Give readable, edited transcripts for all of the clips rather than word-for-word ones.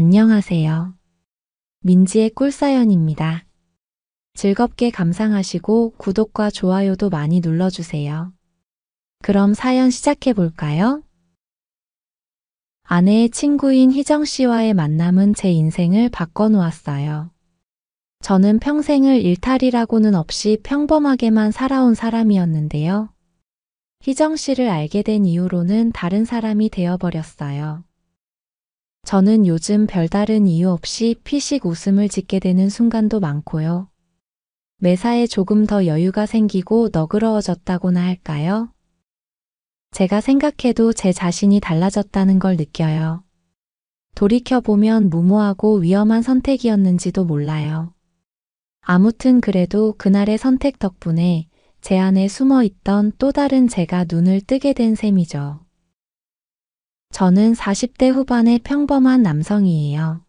안녕하세요. 민지의 꿀사연입니다. 즐겁게 감상하시고 구독과 좋아요도 많이 눌러주세요. 그럼 사연 시작해 볼까요? 아내의 친구인 희정 씨와의 만남은 제 인생을 바꿔놓았어요. 저는 평생을 일탈이라고는 없이 평범하게만 살아온 사람이었는데요. 희정 씨를 알게 된 이후로는 다른 사람이 되어버렸어요. 저는 요즘 별다른 이유 없이 피식 웃음을 짓게 되는 순간도 많고요. 매사에 조금 더 여유가 생기고 너그러워졌다고나 할까요? 제가 생각해도 제 자신이 달라졌다는 걸 느껴요. 돌이켜보면 무모하고 위험한 선택이었는지도 몰라요. 아무튼 그래도 그날의 선택 덕분에 제 안에 숨어있던 또 다른 제가 눈을 뜨게 된 셈이죠. 저는 40대 후반의 평범한 남성이에요.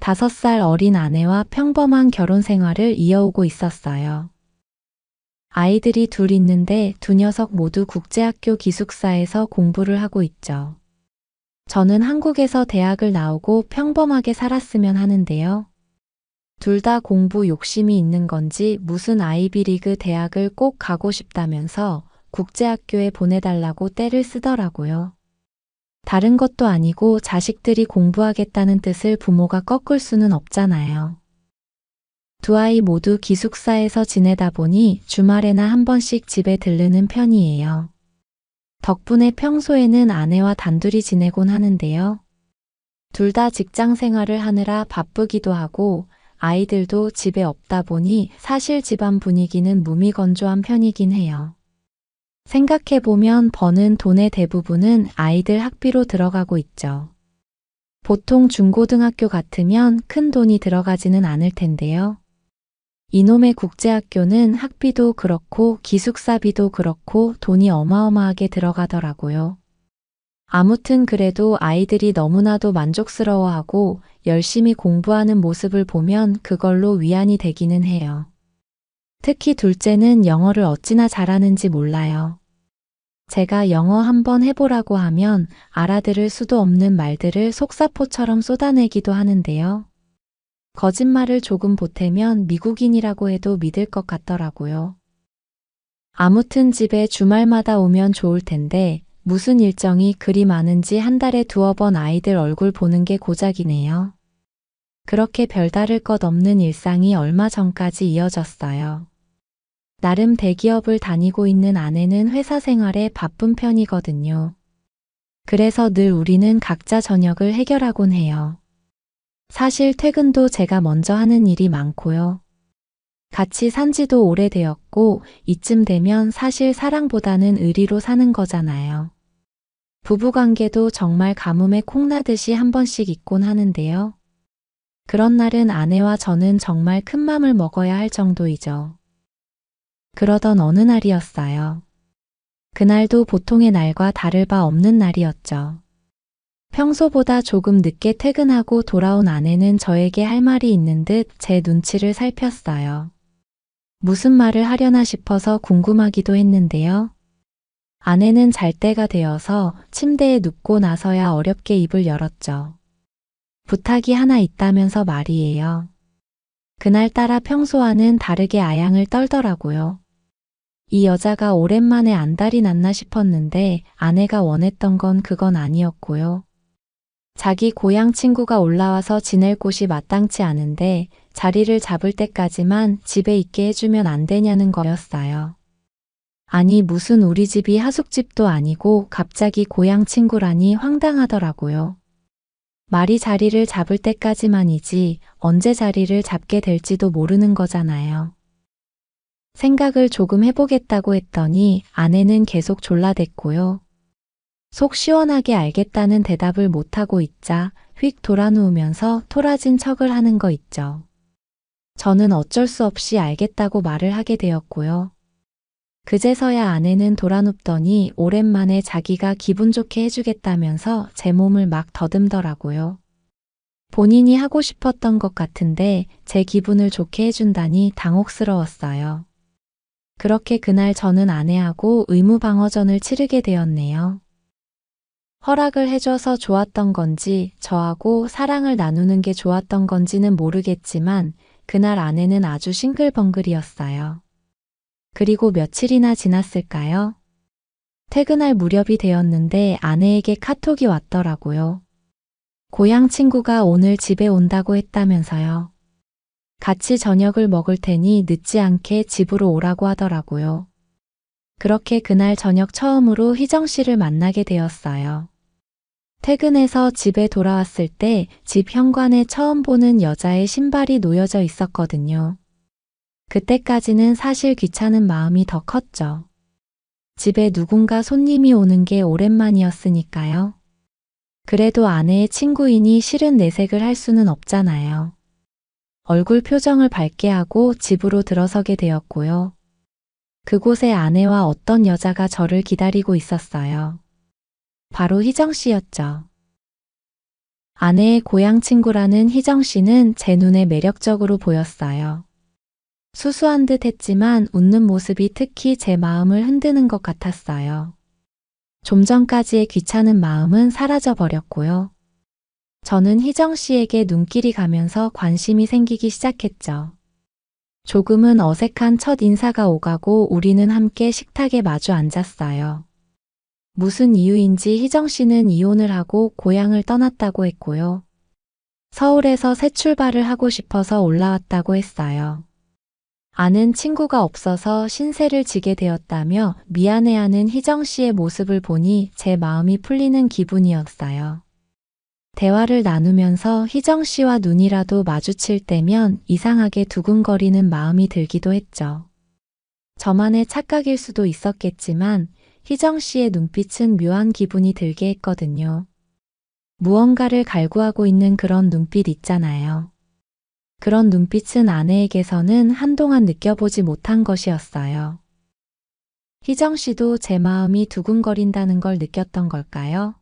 5살 어린 아내와 평범한 결혼 생활을 이어오고 있었어요. 아이들이 둘 있는데 두 녀석 모두 국제학교 기숙사에서 공부를 하고 있죠. 저는 한국에서 대학을 나오고 평범하게 살았으면 하는데요. 둘 다 공부 욕심이 있는 건지 무슨 아이비리그 대학을 꼭 가고 싶다면서 국제학교에 보내달라고 떼를 쓰더라고요. 다른 것도 아니고 자식들이 공부하겠다는 뜻을 부모가 꺾을 수는 없잖아요. 두 아이 모두 기숙사에서 지내다 보니 주말에나 한 번씩 집에 들르는 편이에요. 덕분에 평소에는 아내와 단둘이 지내곤 하는데요. 둘 다 직장 생활을 하느라 바쁘기도 하고 아이들도 집에 없다 보니 사실 집안 분위기는 무미건조한 편이긴 해요. 생각해보면 버는 돈의 대부분은 아이들 학비로 들어가고 있죠. 보통 중고등학교 같으면 큰 돈이 들어가지는 않을 텐데요. 이놈의 국제학교는 학비도 그렇고 기숙사비도 그렇고 돈이 어마어마하게 들어가더라고요. 아무튼 그래도 아이들이 너무나도 만족스러워하고 열심히 공부하는 모습을 보면 그걸로 위안이 되기는 해요. 특히 둘째는 영어를 어찌나 잘하는지 몰라요. 제가 영어 한번 해보라고 하면 알아들을 수도 없는 말들을 속사포처럼 쏟아내기도 하는데요. 거짓말을 조금 보태면 미국인이라고 해도 믿을 것 같더라고요. 아무튼 집에 주말마다 오면 좋을 텐데 무슨 일정이 그리 많은지 한 달에 2번 아이들 얼굴 보는 게 고작이네요. 그렇게 별다를 것 없는 일상이 얼마 전까지 이어졌어요. 나름 대기업을 다니고 있는 아내는 회사 생활에 바쁜 편이거든요. 그래서 늘 우리는 각자 저녁을 해결하곤 해요. 사실 퇴근도 제가 먼저 하는 일이 많고요. 같이 산 지도 오래되었고 이쯤 되면 사실 사랑보다는 의리로 사는 거잖아요. 부부관계도 정말 가뭄에 콩나듯이 한 번씩 있곤 하는데요. 그런 날은 아내와 저는 정말 큰 맘을 먹어야 할 정도이죠. 그러던 어느 날이었어요. 그날도 보통의 날과 다를 바 없는 날이었죠. 평소보다 조금 늦게 퇴근하고 돌아온 아내는 저에게 할 말이 있는 듯 제 눈치를 살폈어요. 무슨 말을 하려나 싶어서 궁금하기도 했는데요. 아내는 잘 때가 되어서 침대에 눕고 나서야 어렵게 입을 열었죠. 부탁이 하나 있다면서 말이에요. 그날따라 평소와는 다르게 아양을 떨더라고요. 이 여자가 오랜만에 안달이 났나 싶었는데 아내가 원했던 건 그건 아니었고요. 자기 고향 친구가 올라와서 지낼 곳이 마땅치 않은데 자리를 잡을 때까지만 집에 있게 해주면 안 되냐는 거였어요. 아니 무슨 우리 집이 하숙집도 아니고 갑자기 고향 친구라니 황당하더라고요. 말이 자리를 잡을 때까지만이지 언제 자리를 잡게 될지도 모르는 거잖아요. 생각을 조금 해보겠다고 했더니 아내는 계속 졸라댔고요. 속 시원하게 알겠다는 대답을 못하고 있자 휙 돌아누우면서 토라진 척을 하는 거 있죠. 저는 어쩔 수 없이 알겠다고 말을 하게 되었고요. 그제서야 아내는 돌아눕더니 오랜만에 자기가 기분 좋게 해주겠다면서 제 몸을 막 더듬더라고요. 본인이 하고 싶었던 것 같은데 제 기분을 좋게 해준다니 당혹스러웠어요. 그렇게 그날 저는 아내하고 의무방어전을 치르게 되었네요. 허락을 해줘서 좋았던 건지 저하고 사랑을 나누는 게 좋았던 건지는 모르겠지만 그날 아내는 아주 싱글벙글이었어요. 그리고 며칠이나 지났을까요? 퇴근할 무렵이 되었는데 아내에게 카톡이 왔더라고요. 고향 친구가 오늘 집에 온다고 했다면서요. 같이 저녁을 먹을 테니 늦지 않게 집으로 오라고 하더라고요. 그렇게 그날 저녁 처음으로 희정 씨를 만나게 되었어요. 퇴근해서 집에 돌아왔을 때 집 현관에 처음 보는 여자의 신발이 놓여져 있었거든요. 그때까지는 사실 귀찮은 마음이 더 컸죠. 집에 누군가 손님이 오는 게 오랜만이었으니까요. 그래도 아내의 친구이니 실은 내색을 할 수는 없잖아요. 얼굴 표정을 밝게 하고 집으로 들어서게 되었고요. 그곳에 아내와 어떤 여자가 저를 기다리고 있었어요. 바로 희정 씨였죠. 아내의 고향 친구라는 희정 씨는 제 눈에 매력적으로 보였어요. 수수한 듯 했지만 웃는 모습이 특히 제 마음을 흔드는 것 같았어요. 좀 전까지의 귀찮은 마음은 사라져 버렸고요. 저는 희정 씨에게 눈길이 가면서 관심이 생기기 시작했죠. 조금은 어색한 첫 인사가 오가고 우리는 함께 식탁에 마주 앉았어요. 무슨 이유인지 희정 씨는 이혼을 하고 고향을 떠났다고 했고요. 서울에서 새 출발을 하고 싶어서 올라왔다고 했어요. 아는 친구가 없어서 신세를 지게 되었다며 미안해하는 희정 씨의 모습을 보니 제 마음이 풀리는 기분이었어요. 대화를 나누면서 희정 씨와 눈이라도 마주칠 때면 이상하게 두근거리는 마음이 들기도 했죠. 저만의 착각일 수도 있었겠지만 희정 씨의 눈빛은 묘한 기분이 들게 했거든요. 무언가를 갈구하고 있는 그런 눈빛 있잖아요. 그런 눈빛은 아내에게서는 한동안 느껴보지 못한 것이었어요. 희정 씨도 제 마음이 두근거린다는 걸 느꼈던 걸까요?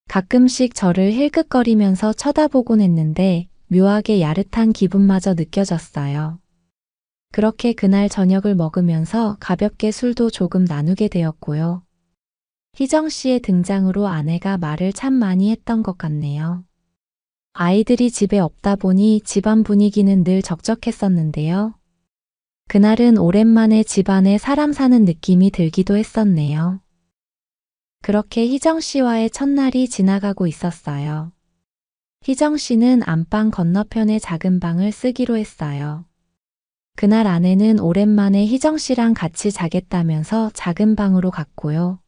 가끔씩 저를 힐끗거리면서 쳐다보곤 했는데 묘하게 야릇한 기분마저 느껴졌어요. 그렇게 그날 저녁을 먹으면서 가볍게 술도 조금 나누게 되었고요. 희정 씨의 등장으로 아내가 말을 참 많이 했던 것 같네요. 아이들이 집에 없다 보니 집안 분위기는 늘 적적했었는데요. 그날은 오랜만에 집안에 사람 사는 느낌이 들기도 했었네요. 그렇게 희정 씨와의 첫날이 지나가고 있었어요. 희정 씨는 안방 건너편의 작은 방을 쓰기로 했어요. 그날 아내는 오랜만에 희정 씨랑 같이 자겠다면서 작은 방으로 갔고요.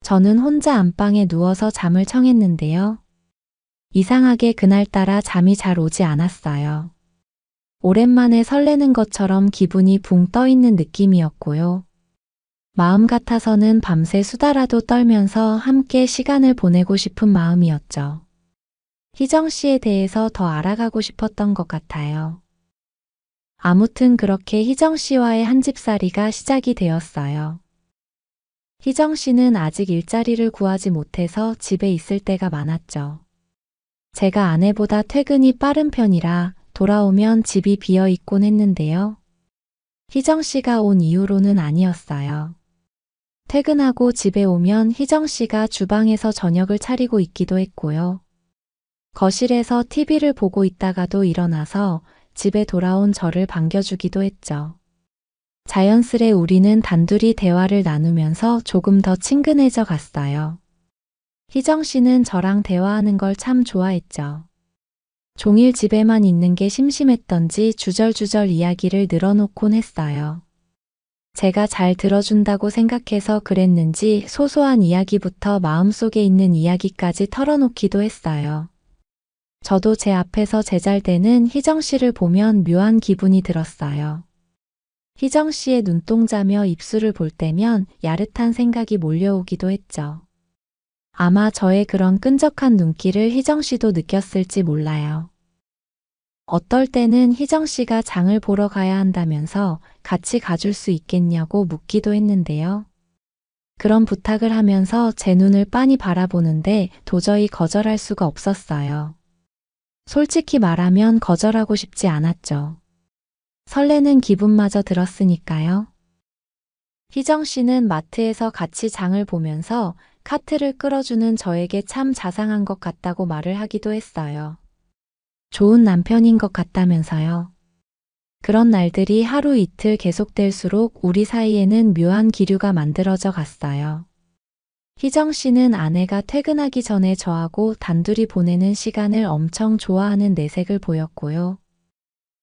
저는 혼자 안방에 누워서 잠을 청했는데요. 이상하게 그날따라 잠이 잘 오지 않았어요. 오랜만에 설레는 것처럼 기분이 붕 떠 있는 느낌이었고요. 마음 같아서는 밤새 수다라도 떨면서 함께 시간을 보내고 싶은 마음이었죠. 희정 씨에 대해서 더 알아가고 싶었던 것 같아요. 아무튼 그렇게 희정 씨와의 한 집살이가 시작이 되었어요. 희정 씨는 아직 일자리를 구하지 못해서 집에 있을 때가 많았죠. 제가 아내보다 퇴근이 빠른 편이라 돌아오면 집이 비어 있곤 했는데요. 희정 씨가 온 이후로는 아니었어요. 퇴근하고 집에 오면 희정 씨가 주방에서 저녁을 차리고 있기도 했고요. 거실에서 TV를 보고 있다가도 일어나서 집에 돌아온 저를 반겨주기도 했죠. 자연스레 우리는 단둘이 대화를 나누면서 조금 더 친근해져 갔어요. 희정 씨는 저랑 대화하는 걸 참 좋아했죠. 종일 집에만 있는 게 심심했던지 주절주절 이야기를 늘어놓곤 했어요. 제가 잘 들어준다고 생각해서 그랬는지 소소한 이야기부터 마음속에 있는 이야기까지 털어놓기도 했어요. 저도 제 앞에서 제잘되는 희정 씨를 보면 묘한 기분이 들었어요. 희정 씨의 눈동자며 입술을 볼 때면 야릇한 생각이 몰려오기도 했죠. 아마 저의 그런 끈적한 눈길을 희정 씨도 느꼈을지 몰라요. 어떨 때는 희정 씨가 장을 보러 가야 한다면서 같이 가줄 수 있겠냐고 묻기도 했는데요. 그런 부탁을 하면서 제 눈을 빤히 바라보는데 도저히 거절할 수가 없었어요. 솔직히 말하면 거절하고 싶지 않았죠. 설레는 기분마저 들었으니까요. 희정 씨는 마트에서 같이 장을 보면서 카트를 끌어주는 저에게 참 자상한 것 같다고 말을 하기도 했어요. 좋은 남편인 것 같다면서요. 그런 날들이 하루 이틀 계속될수록 우리 사이에는 묘한 기류가 만들어져 갔어요. 희정 씨는 아내가 퇴근하기 전에 저하고 단둘이 보내는 시간을 엄청 좋아하는 내색을 보였고요.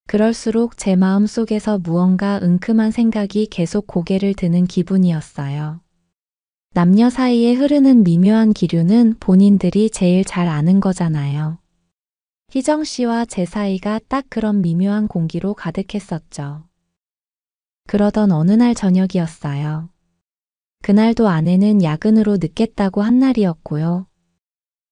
그럴수록 제 마음 속에서 무언가 은큼한 생각이 계속 고개를 드는 기분이었어요. 남녀 사이에 흐르는 미묘한 기류는 본인들이 제일 잘 아는 거잖아요. 희정 씨와 제 사이가 딱 그런 미묘한 공기로 가득했었죠. 그러던 어느 날 저녁이었어요. 그날도 아내는 야근으로 늦겠다고 한 날이었고요.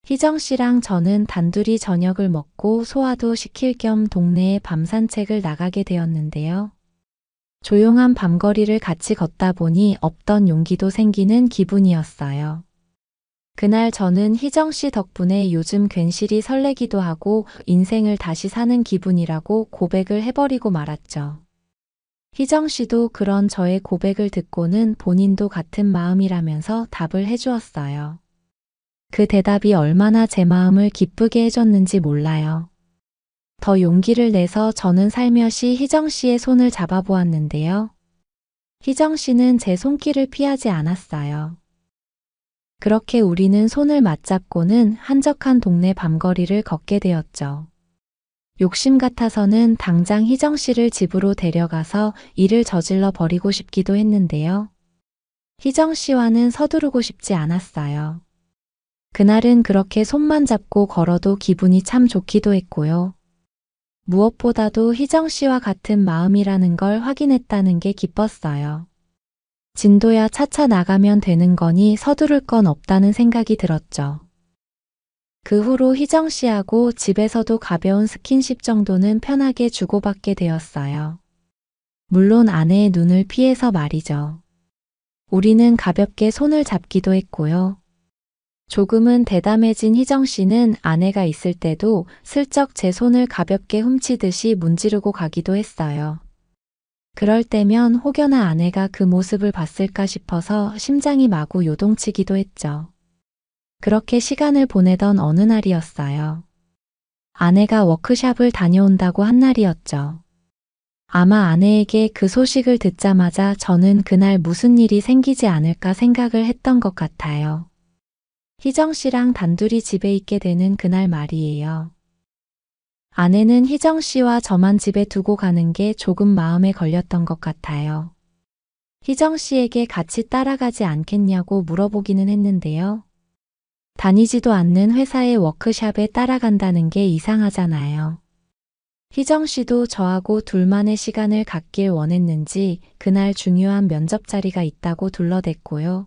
희정 씨랑 저는 단둘이 저녁을 먹고 소화도 시킬 겸 동네에 밤 산책을 나가게 되었는데요. 조용한 밤거리를 같이 걷다 보니 없던 용기도 생기는 기분이었어요. 그날 저는 희정 씨 덕분에 요즘 괜시리 설레기도 하고 인생을 다시 사는 기분이라고 고백을 해버리고 말았죠. 희정 씨도 그런 저의 고백을 듣고는 본인도 같은 마음이라면서 답을 해주었어요. 그 대답이 얼마나 제 마음을 기쁘게 해줬는지 몰라요. 더 용기를 내서 저는 살며시 희정 씨의 손을 잡아보았는데요. 희정 씨는 제 손길을 피하지 않았어요. 그렇게 우리는 손을 맞잡고는 한적한 동네 밤거리를 걷게 되었죠. 욕심 같아서는 당장 희정 씨를 집으로 데려가서 일을 저질러 버리고 싶기도 했는데요. 희정 씨와는 서두르고 싶지 않았어요. 그날은 그렇게 손만 잡고 걸어도 기분이 참 좋기도 했고요. 무엇보다도 희정 씨와 같은 마음이라는 걸 확인했다는 게 기뻤어요. 진도야 차차 나가면 되는 거니 서두를 건 없다는 생각이 들었죠. 그 후로 희정 씨하고 집에서도 가벼운 스킨십 정도는 편하게 주고받게 되었어요. 물론 아내의 눈을 피해서 말이죠. 우리는 가볍게 손을 잡기도 했고요. 조금은 대담해진 희정 씨는 아내가 있을 때도 슬쩍 제 손을 가볍게 훔치듯이 문지르고 가기도 했어요. 그럴 때면 혹여나 아내가 그 모습을 봤을까 싶어서 심장이 마구 요동치기도 했죠. 그렇게 시간을 보내던 어느 날이었어요. 아내가 워크숍을 다녀온다고 한 날이었죠. 아마 아내에게 그 소식을 듣자마자 저는 그날 무슨 일이 생기지 않을까 생각을 했던 것 같아요. 희정 씨랑 단둘이 집에 있게 되는 그날 말이에요. 아내는 희정 씨와 저만 집에 두고 가는 게 조금 마음에 걸렸던 것 같아요. 희정 씨에게 같이 따라가지 않겠냐고 물어보기는 했는데요. 다니지도 않는 회사의 워크숍에 따라간다는 게 이상하잖아요. 희정 씨도 저하고 둘만의 시간을 갖길 원했는지 그날 중요한 면접 자리가 있다고 둘러댔고요.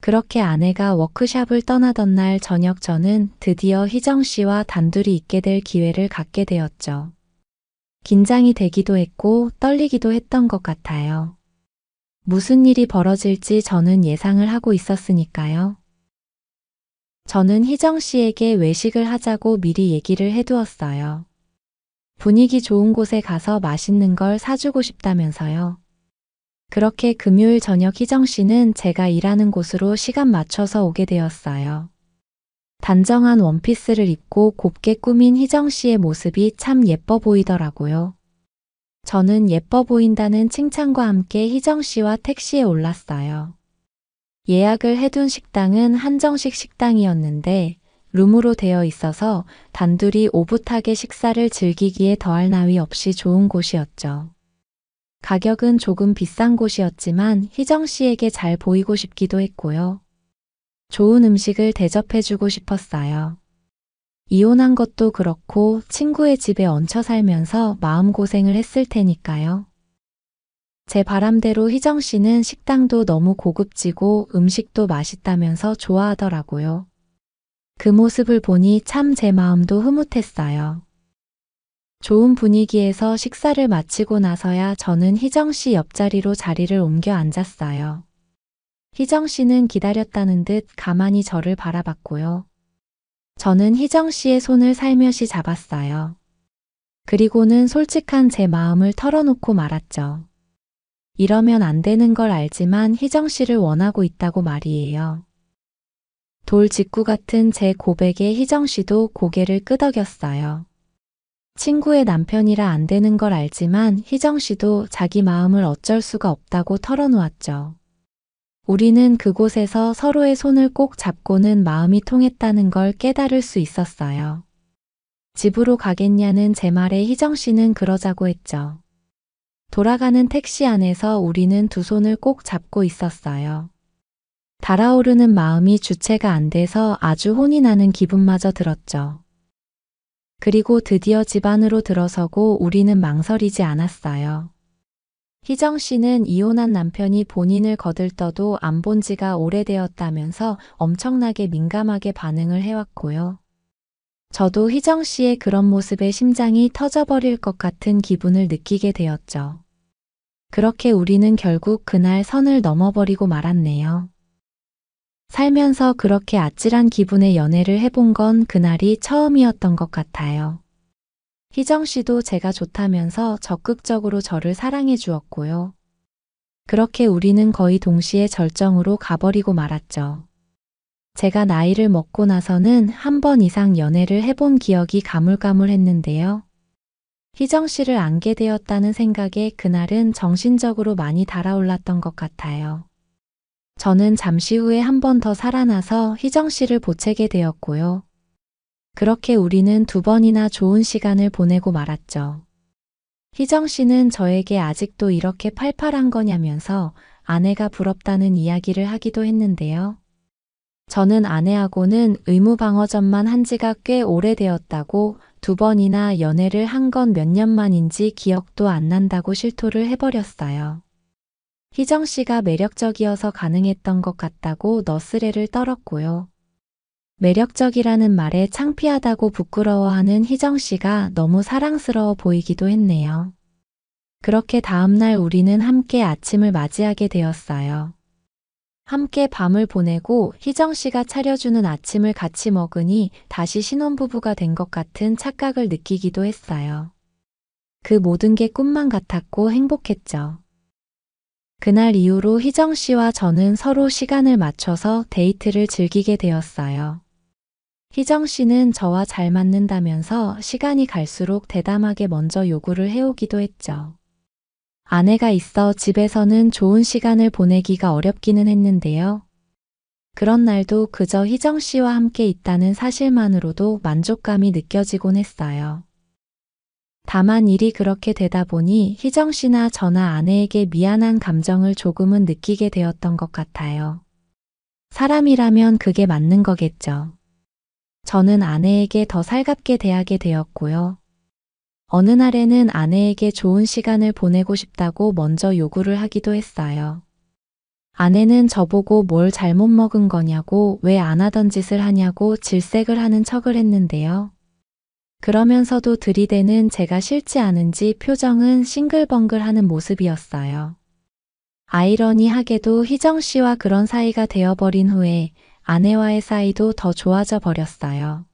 그렇게 아내가 워크숍을 떠나던 날 저녁 저는 드디어 희정 씨와 단둘이 있게 될 기회를 갖게 되었죠. 긴장이 되기도 했고 떨리기도 했던 것 같아요. 무슨 일이 벌어질지 저는 예상을 하고 있었으니까요. 저는 희정 씨에게 외식을 하자고 미리 얘기를 해두었어요. 분위기 좋은 곳에 가서 맛있는 걸 사주고 싶다면서요. 그렇게 금요일 저녁 희정 씨는 제가 일하는 곳으로 시간 맞춰서 오게 되었어요. 단정한 원피스를 입고 곱게 꾸민 희정 씨의 모습이 참 예뻐 보이더라고요. 저는 예뻐 보인다는 칭찬과 함께 희정 씨와 택시에 올랐어요. 예약을 해둔 식당은 한정식 식당이었는데 룸으로 되어 있어서 단둘이 오붓하게 식사를 즐기기에 더할 나위 없이 좋은 곳이었죠. 가격은 조금 비싼 곳이었지만 희정 씨에게 잘 보이고 싶기도 했고요. 좋은 음식을 대접해주고 싶었어요. 이혼한 것도 그렇고 친구의 집에 얹혀 살면서 마음고생을 했을 테니까요. 제 바람대로 희정 씨는 식당도 너무 고급지고 음식도 맛있다면서 좋아하더라고요. 그 모습을 보니 참 제 마음도 흐뭇했어요. 좋은 분위기에서 식사를 마치고 나서야 저는 희정 씨 옆자리로 자리를 옮겨 앉았어요. 희정 씨는 기다렸다는 듯 가만히 저를 바라봤고요. 저는 희정 씨의 손을 살며시 잡았어요. 그리고는 솔직한 제 마음을 털어놓고 말았죠. 이러면 안 되는 걸 알지만 희정 씨를 원하고 있다고 말이에요. 돌 직구 같은 제 고백에 희정 씨도 고개를 끄덕였어요. 친구의 남편이라 안 되는 걸 알지만 희정 씨도 자기 마음을 어쩔 수가 없다고 털어놓았죠. 우리는 그곳에서 서로의 손을 꼭 잡고는 마음이 통했다는 걸 깨달을 수 있었어요. 집으로 가겠냐는 제 말에 희정 씨는 그러자고 했죠. 돌아가는 택시 안에서 우리는 두 손을 꼭 잡고 있었어요. 달아오르는 마음이 주체가 안 돼서 아주 혼이 나는 기분마저 들었죠. 그리고 드디어 집 안으로 들어서고 우리는 망설이지 않았어요. 희정 씨는 이혼한 남편이 본인을 거들떠도 안 본 지가 오래되었다면서 엄청나게 민감하게 반응을 해왔고요. 저도 희정 씨의 그런 모습에 심장이 터져버릴 것 같은 기분을 느끼게 되었죠. 그렇게 우리는 결국 그날 선을 넘어버리고 말았네요. 살면서 그렇게 아찔한 기분의 연애를 해본 건 그날이 처음이었던 것 같아요. 희정 씨도 제가 좋다면서 적극적으로 저를 사랑해 주었고요. 그렇게 우리는 거의 동시에 절정으로 가버리고 말았죠. 제가 나이를 먹고 나서는 한 번 이상 연애를 해본 기억이 가물가물했는데요. 희정 씨를 안게 되었다는 생각에 그날은 정신적으로 많이 달아올랐던 것 같아요. 저는 잠시 후에 한 번 더 살아나서 희정 씨를 보채게 되었고요. 그렇게 우리는 두 번이나 좋은 시간을 보내고 말았죠. 희정 씨는 저에게 아직도 이렇게 팔팔한 거냐면서 아내가 부럽다는 이야기를 하기도 했는데요. 저는 아내하고는 의무방어전만 한 지가 꽤 오래되었다고 두 번이나 연애를 한 건 몇 년 만인지 기억도 안 난다고 실토를 해버렸어요. 희정 씨가 매력적이어서 가능했던 것 같다고 너스레를 떨었고요. 매력적이라는 말에 창피하다고 부끄러워하는 희정 씨가 너무 사랑스러워 보이기도 했네요. 그렇게 다음날 우리는 함께 아침을 맞이하게 되었어요. 함께 밤을 보내고 희정 씨가 차려주는 아침을 같이 먹으니 다시 신혼부부가 된 것 같은 착각을 느끼기도 했어요. 그 모든 게 꿈만 같았고 행복했죠. 그날 이후로 희정 씨와 저는 서로 시간을 맞춰서 데이트를 즐기게 되었어요. 희정 씨는 저와 잘 맞는다면서 시간이 갈수록 대담하게 먼저 요구를 해오기도 했죠. 아내가 있어 집에서는 좋은 시간을 보내기가 어렵기는 했는데요. 그런 날도 그저 희정 씨와 함께 있다는 사실만으로도 만족감이 느껴지곤 했어요. 다만 일이 그렇게 되다 보니 희정 씨나 저나 아내에게 미안한 감정을 조금은 느끼게 되었던 것 같아요. 사람이라면 그게 맞는 거겠죠. 저는 아내에게 더 살갑게 대하게 되었고요. 어느 날에는 아내에게 좋은 시간을 보내고 싶다고 먼저 요구를 하기도 했어요. 아내는 저보고 뭘 잘못 먹은 거냐고 왜 안 하던 짓을 하냐고 질색을 하는 척을 했는데요. 그러면서도 들이대는 제가 싫지 않은지 표정은 싱글벙글하는 모습이었어요. 아이러니하게도 희정 씨와 그런 사이가 되어버린 후에 아내와의 사이도 더 좋아져 버렸어요.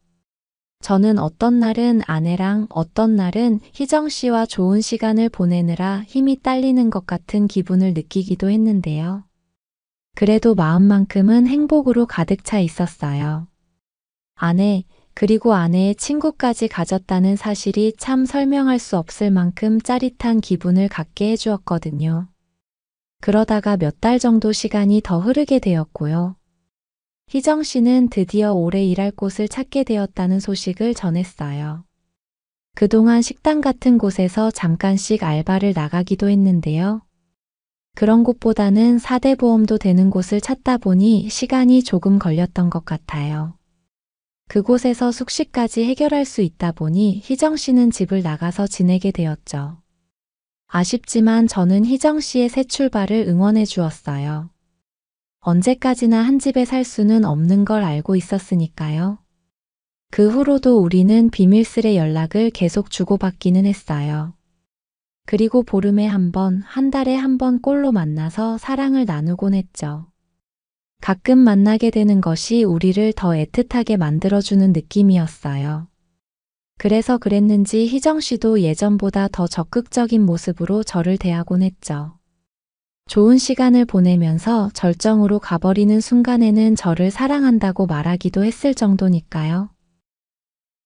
저는 어떤 날은 아내랑 어떤 날은 희정 씨와 좋은 시간을 보내느라 힘이 딸리는 것 같은 기분을 느끼기도 했는데요. 그래도 마음만큼은 행복으로 가득 차 있었어요. 아내, 그리고 아내의 친구까지 가졌다는 사실이 참 설명할 수 없을 만큼 짜릿한 기분을 갖게 해주었거든요. 그러다가 몇 달 정도 시간이 더 흐르게 되었고요. 희정 씨는 드디어 오래 일할 곳을 찾게 되었다는 소식을 전했어요. 그동안 식당 같은 곳에서 잠깐씩 알바를 나가기도 했는데요. 그런 곳보다는 4대 보험도 되는 곳을 찾다 보니 시간이 조금 걸렸던 것 같아요. 그곳에서 숙식까지 해결할 수 있다 보니 희정 씨는 집을 나가서 지내게 되었죠. 아쉽지만 저는 희정 씨의 새 출발을 응원해 주었어요. 언제까지나 한 집에 살 수는 없는 걸 알고 있었으니까요. 그 후로도 우리는 비밀스레 연락을 계속 주고받기는 했어요. 그리고 보름에 한 번, 한 달에 한 번 꼴로 만나서 사랑을 나누곤 했죠. 가끔 만나게 되는 것이 우리를 더 애틋하게 만들어주는 느낌이었어요. 그래서 그랬는지 희정 씨도 예전보다 더 적극적인 모습으로 저를 대하곤 했죠. 좋은 시간을 보내면서 절정으로 가버리는 순간에는 저를 사랑한다고 말하기도 했을 정도니까요.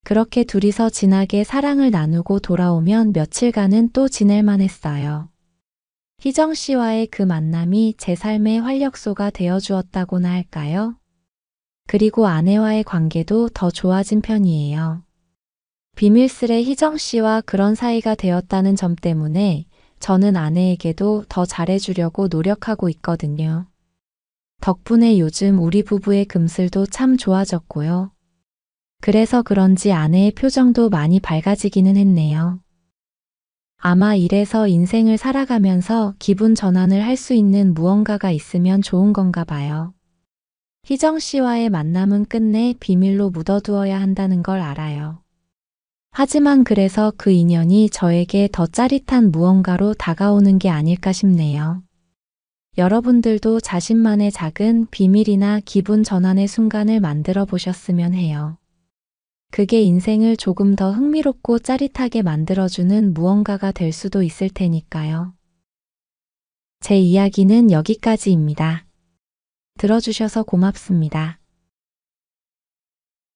그렇게 둘이서 진하게 사랑을 나누고 돌아오면 며칠간은 또 지낼만 했어요. 희정 씨와의 그 만남이 제 삶의 활력소가 되어주었다고나 할까요? 그리고 아내와의 관계도 더 좋아진 편이에요. 비밀스레 희정 씨와 그런 사이가 되었다는 점 때문에 저는 아내에게도 더 잘해주려고 노력하고 있거든요. 덕분에 요즘 우리 부부의 금슬도 참 좋아졌고요. 그래서 그런지 아내의 표정도 많이 밝아지기는 했네요. 아마 이래서 인생을 살아가면서 기분 전환을 할 수 있는 무언가가 있으면 좋은 건가 봐요. 희정 씨와의 만남은 끝내 비밀로 묻어두어야 한다는 걸 알아요. 하지만 그래서 그 인연이 저에게 더 짜릿한 무언가로 다가오는 게 아닐까 싶네요. 여러분들도 자신만의 작은 비밀이나 기분 전환의 순간을 만들어 보셨으면 해요. 그게 인생을 조금 더 흥미롭고 짜릿하게 만들어주는 무언가가 될 수도 있을 테니까요. 제 이야기는 여기까지입니다. 들어주셔서 고맙습니다.